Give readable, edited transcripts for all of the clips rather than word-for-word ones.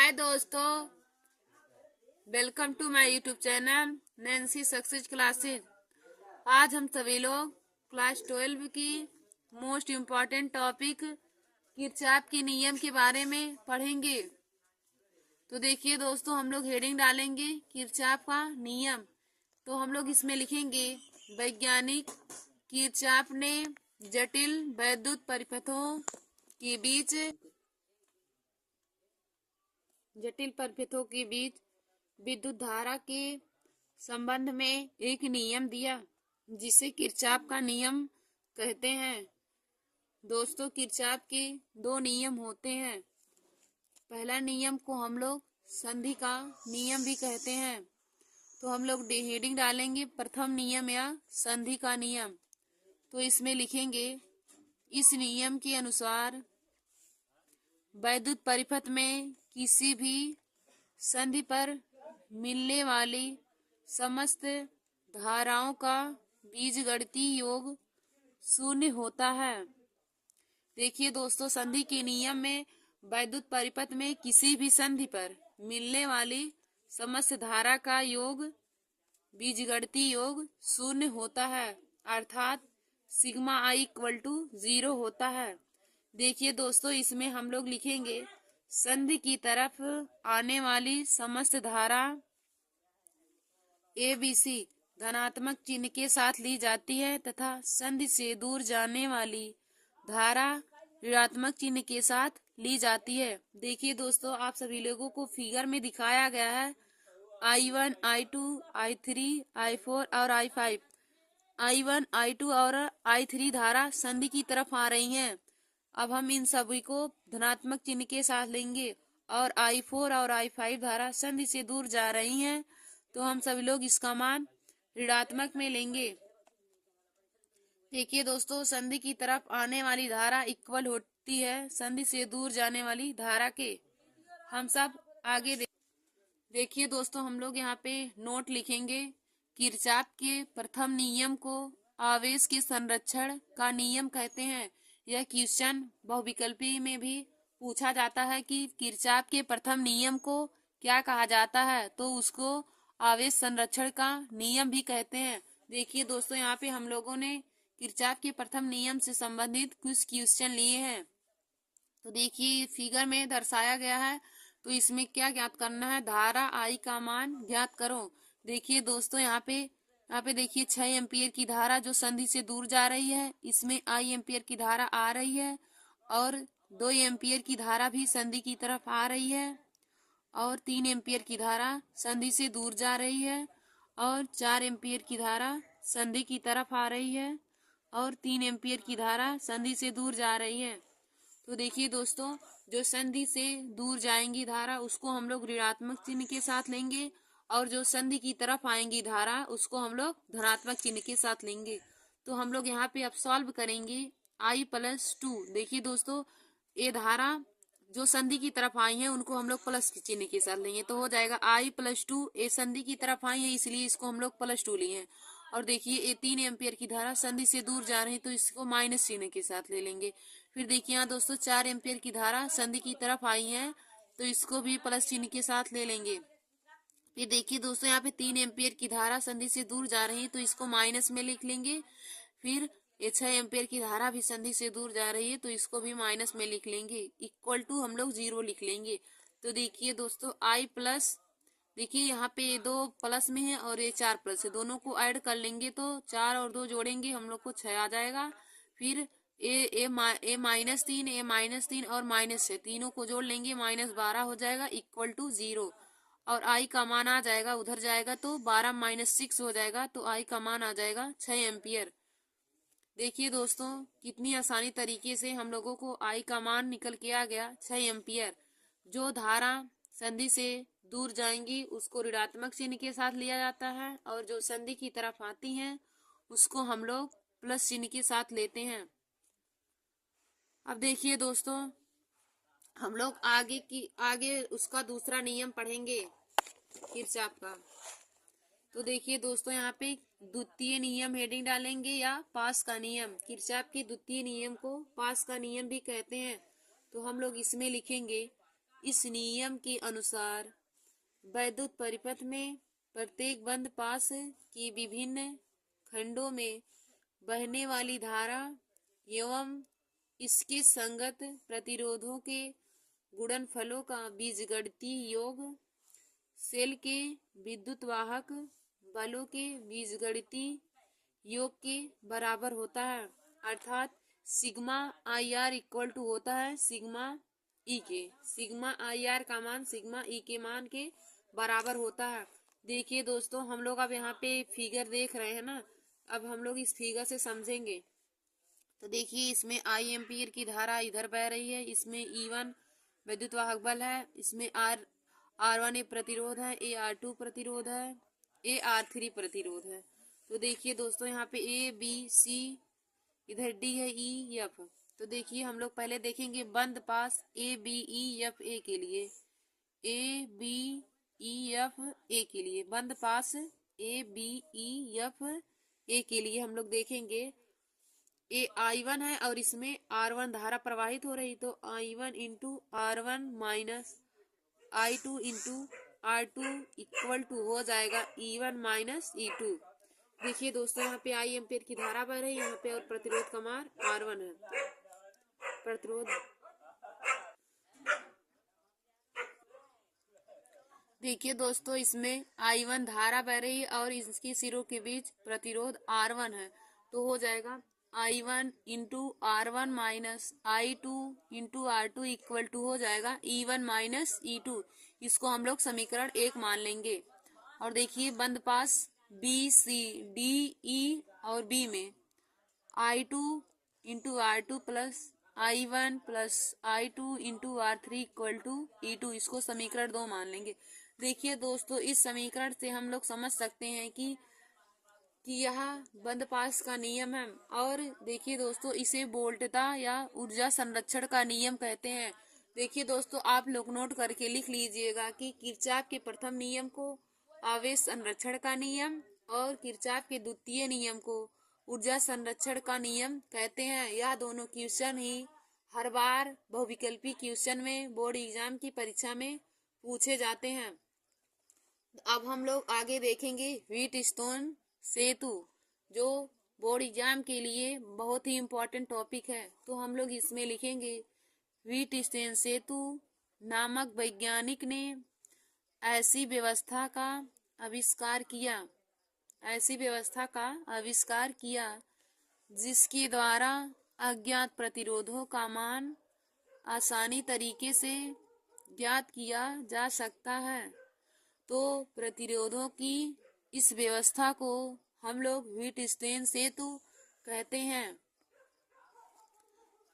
हाय दोस्तों, welcome to my YouTube channel Nancy success classes. आज हम सभी लोग क्लास 12 की मोस्ट इम्पॉर्टेंट टॉपिक किरचॉफ के नियम के बारे में पढ़ेंगे। तो देखिए दोस्तों, हम लोग हेडिंग डालेंगे किरचॉफ का नियम। तो हम लोग इसमें लिखेंगे वैज्ञानिक किरचॉफ ने जटिल वैद्युत परिपथों के बीच विद्युत धारा के संबंध में एक नियम दिया, जिसे किरचॉफ का नियम कहते हैं। दोस्तों, किरचॉफ के दो नियम होते हैं। पहला नियम को हम लोग संधि का नियम भी कहते हैं। तो हम लोग हेडिंग डालेंगे प्रथम नियम या संधि का नियम। तो इसमें लिखेंगे इस नियम के अनुसार वैद्युत परिपथ में किसी भी संधि पर मिलने वाली समस्त धाराओं का बीजगणितीय योग शून्य होता है। देखिए दोस्तों, संधि के नियम में वैद्युत परिपथ में किसी भी संधि पर मिलने वाली समस्त धारा का योग बीजगणितीय योग शून्य होता है, अर्थात सिग्मा आई इक्वल टू 0 होता है। देखिए दोस्तों, इसमें हम लोग लिखेंगे संधि की तरफ आने वाली समस्त धारा ABC धनात्मक चिन्ह के साथ ली जाती है तथा संधि से दूर जाने वाली धारा ऋणात्मक चिन्ह के साथ ली जाती है। देखिए दोस्तों, आप सभी लोगों को फिगर में दिखाया गया है I1, I2, I3, I4 और I5। I1, I2 और I3 धारा संधि की तरफ आ रही हैं। अब हम इन सभी को धनात्मक चिन्ह के साथ लेंगे और I4 और I5 धारा संधि से दूर जा रही हैं, तो हम सभी लोग इसका मान ऋणात्मक में लेंगे। देखिए दोस्तों, संधि की तरफ आने वाली धारा इक्वल होती है संधि से दूर जाने वाली धारा के। हम सब आगे देखिए दोस्तों, हम लोग यहाँ पे नोट लिखेंगे किरचॉफ के प्रथम नियम को आवेश के संरक्षण का नियम कहते हैं। यह क्वेश्चन बहुविकल्पी में भी पूछा जाता है कि किरचॉफ के प्रथम नियम को क्या कहा जाता है, तो उसको आवेश संरक्षण का नियम भी कहते हैं। देखिए दोस्तों, यहाँ पे हम लोगों ने किरचॉफ के प्रथम नियम से संबंधित कुछ क्वेश्चन लिए हैं। तो देखिए फिगर में दर्शाया गया है। तो इसमें क्या ज्ञात करना है, धारा आई का मान ज्ञात करो। देखिए दोस्तों, यहाँ पे देखिए 6 एम्पियर की धारा जो संधि से दूर जा रही है, इसमें आई एम्पियर की धारा आ रही है और 2 एम्पियर की धारा भी संधि की तरफ आ रही है और 3 एम्पियर की धारा संधि से दूर जा रही है और 4 एम्पियर की धारा संधि की तरफ आ रही है और 3 एम्पियर की धारा संधि से दूर जा रही है। तो देखिए दोस्तों, जो संधि से दूर जाएंगी धारा उसको हम लोग ऋणात्मक चिन्ह के साथ लेंगे और जो संधि की तरफ आएंगी धारा उसको हम लोग धनात्मक चिन्ह के साथ लेंगे। तो हम लोग यहाँ पे अब सॉल्व करेंगे I+2। देखिए दोस्तों, ये धारा जो संधि की तरफ आई है उनको हम लोग प्लस के चिन्ह के साथ लेंगे, तो हो जाएगा I+2। ये संधि की तरफ आई है इसलिए इसको हम लोग +2 लिए हैं। और देखिए ये 3 एम्पियर की धारा संधि से दूर जा रही है तो इसको माइनस चिन्ह के साथ ले लेंगे। फिर देखिए यहाँ दोस्तों 4 एम्पियर की धारा संधि की तरफ आई है तो इसको भी प्लस चिन्ह के साथ ले लेंगे। फिर देखिए दोस्तों, यहाँ पे 3 एम्पियर की धारा संधि से दूर जा रही है तो इसको माइनस में लिख लेंगे। फिर ये 6 एम्पियर की धारा भी संधि से दूर जा रही है तो इसको भी माइनस में लिख लेंगे। इक्वल टू हम लोग 0 लिख लेंगे। तो देखिए दोस्तों I+, देखिए यहाँ पे 2 प्लस में है और ये 4 प्लस है, दोनों को ऐड कर लेंगे तो 4 और 2 जोड़ेंगे हम लोग को 6 आ जाएगा। फिर ए -3 और -6 तीनों को जोड़ लेंगे, -12 हो जाएगा इक्वल टू 0। और आई का मान आ जाएगा, उधर जाएगा तो 12 - 6 हो जाएगा, तो आई का मान आ जाएगा 6 एम्पियर। देखिए दोस्तों, कितनी आसानी तरीके से हम लोगों को आई का मान निकल के आ गया 6 एम्पियर। जो धारा संधि से दूर जाएंगी उसको ऋणात्मक चिन्ह के साथ लिया जाता है और जो संधि की तरफ आती हैं उसको हम लोग प्लस चिन्ह के साथ लेते हैं। अब देखिए दोस्तों, हम लोग आगे उसका दूसरा नियम पढ़ेंगे किरचॉफ का। तो देखिए दोस्तों, यहाँ पे द्वितीय नियम हेडिंग डालेंगे या पास का नियम। किरचॉफ के द्वितीय नियम को पास का नियम भी कहते हैं। तो हम लोग इसमें लिखेंगे इस नियम के अनुसार वैद्युत परिपथ में प्रत्येक बंद पास की विभिन्न खंडों में बहने वाली धारा एवं इसके संगत प्रतिरोधों के गुणनफलों का बीजगणितीय योग सेल के विद्युत वाहक बलों के बीजगणितीय योग के बराबर होता है। अर्थात sigma I R equal to होता है सिग्मा ई के। सिग्मा आई आर का मान सिग्मा ई के मान के बराबर होता है। देखिए दोस्तों, हम लोग अब यहाँ पे फिगर देख रहे हैं ना, अब हम लोग इस फिगर से समझेंगे। तो देखिए, इसमें आई एम्पीयर की धारा इधर बह रही है, इसमें E1 विद्युत वाहक बल है, इसमें R1 ए प्रतिरोध है, AR2 प्रतिरोध है, AR3 प्रतिरोध है। तो देखिए दोस्तों, यहाँ पे A B C, इधर D है, E F। तो देखिए, हम लोग पहले देखेंगे बंद पास A B E F A के लिए। A B E F A के लिए बंद पास A B E F A के लिए हम लोग देखेंगे। ए I1 है और इसमें R1 धारा प्रवाहित हो रही, तो I1 into R1 minus I2 into R2 equal to हो जाएगा E1 माइनस E2। देखिए दोस्तों, यहाँ पे आई एम्पेयर की धारा बह रही है, यहाँ पे और प्रतिरोध का मान R1 है। प्रतिरोध देखिए दोस्तों, इसमें I1 धारा बह रही है और इसकी सिरों के बीच प्रतिरोध R1 है, तो हो जाएगा I1 into R1 minus I2 into R2 equal to हो जाएगा E1 माइनस E2। इसको हम लोग समीकरण 1 मान लेंगे। और देखिए, बंद पास B C D E और B में I2 into R2 plus I1 plus I2 into R3 equal to E2, इसको समीकरण 2 मान लेंगे। देखिए दोस्तों, इस समीकरण से हम लोग समझ सकते हैं कि यह बंद पास का नियम है। और देखिए दोस्तों, इसे वोल्टता या ऊर्जा संरक्षण का नियम कहते हैं। देखिए दोस्तों, आप लोग नोट करके लिख लीजिएगा कि किरचॉफ के प्रथम नियम को आवेश संरक्षण का नियम और किरचॉफ के द्वितीय नियम को ऊर्जा संरक्षण का नियम कहते हैं। यह दोनों क्वेश्चन ही हर बार बहुविकल्पी क्वेश्चन में बोर्ड एग्जाम की परीक्षा में पूछे जाते हैं। अब हम लोग आगे देखेंगे व्हीटस्टोन सेतु, जो बोर्ड एग्जाम के लिए बहुत ही इम्पोर्टेंट टॉपिक है। तो हम लोग इसमें लिखेंगे व्हीटस्टोन सेतु नामक वैज्ञानिक ने ऐसी व्यवस्था का आविष्कार किया जिसके द्वारा अज्ञात प्रतिरोधों का मान आसानी तरीके से ज्ञात किया जा सकता है। तो प्रतिरोधों की इस व्यवस्था को हम लोग व्हीटस्टोन सेतु कहते हैं।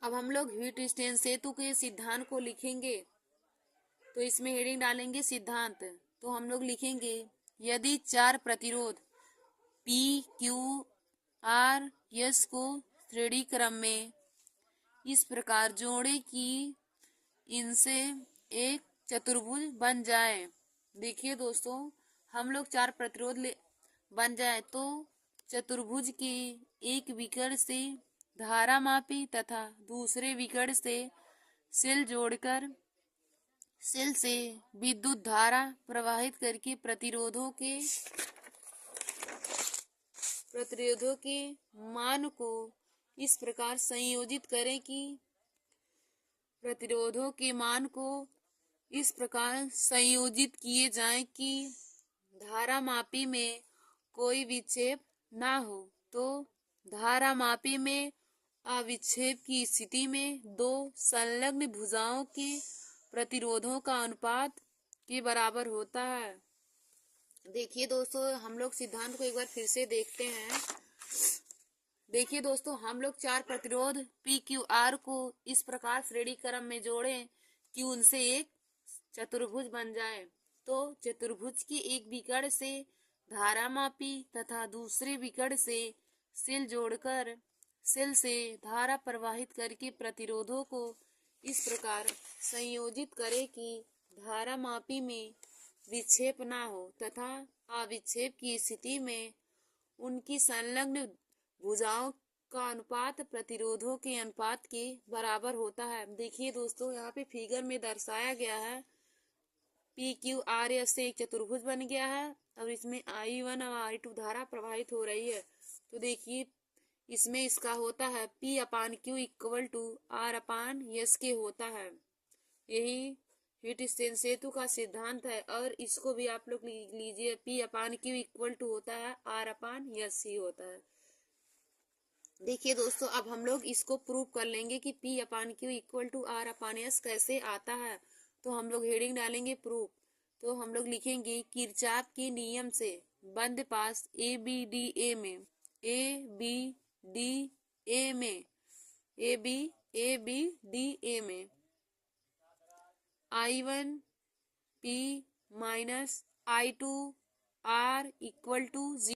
अब हम लोग व्हीटस्टोन सेतु के सिद्धांत को लिखेंगे, तो इसमें हेडिंग डालेंगे सिद्धांत। तो हम लोग लिखेंगे, यदि 4 प्रतिरोध P Q R S को श्रेणी क्रम में इस प्रकार जोड़े कि इनसे एक चतुर्भुज बन जाए। देखिए दोस्तों, हम लोग 4 प्रतिरोध बन जाए तो चतुर्भुज के एक विकर्ण से धारा मापी तथा दूसरे विकर्ण से सेल जोड़कर सेल से विद्युत धारा प्रवाहित करके प्रतिरोधों के मान को इस प्रकार संयोजित करें कि प्रतिरोधों के मान को इस प्रकार संयोजित किए जाएं कि धारा मापी में कोई विक्षेप ना हो। तो धारा मापी में अविक्षेप की स्थिति में दो संलग्न भुजाओं के प्रतिरोधों का अनुपात के बराबर होता है। देखिए दोस्तों, हम लोग सिद्धांत को एक बार फिर से देखते हैं। देखिए दोस्तों, हम लोग 4 प्रतिरोध P Q R को इस प्रकार श्रेणी क्रम में जोड़ें कि उनसे एक चतुर्भुज बन जाए। तो चतुर्भुज के एक विकर्ण से धारा मापी तथा दूसरे विकर्ण से सेल जोड़कर सेल से धारा प्रवाहित करके प्रतिरोधों को इस प्रकार संयोजित करें कि धारा मापी में विक्षेप ना हो तथा अविक्षेप की स्थिति में उनकी संलग्न भुजाओं का अनुपात प्रतिरोधों के अनुपात के बराबर होता है। देखिए दोस्तों, यहाँ पे फिगर में दर्शाया गया है पी क्यू आर एस से एक चतुर्भुज बन गया है और इसमें I1 और I2 धारा प्रवाहित हो रही है। तो देखिए इसमें इसका होता है P upon Q equal to R upon S के होता है। यही हीट स्टेन सेतु का सिद्धांत है और इसको भी आप लोग लीजिए, P upon Q equal to होता है R अपान एस ही होता है। देखिए दोस्तों, अब हम लोग इसको प्रूव कर लेंगे कि P upon Q equal to R upon S कैसे आता है। तो हम लोग हेडिंग डालेंगे प्रूफ। तो हम लोग लिखेंगे किरचॉफ के नियम से बंद पास ए बी डी ए में I1 P minus I2 R equal to 0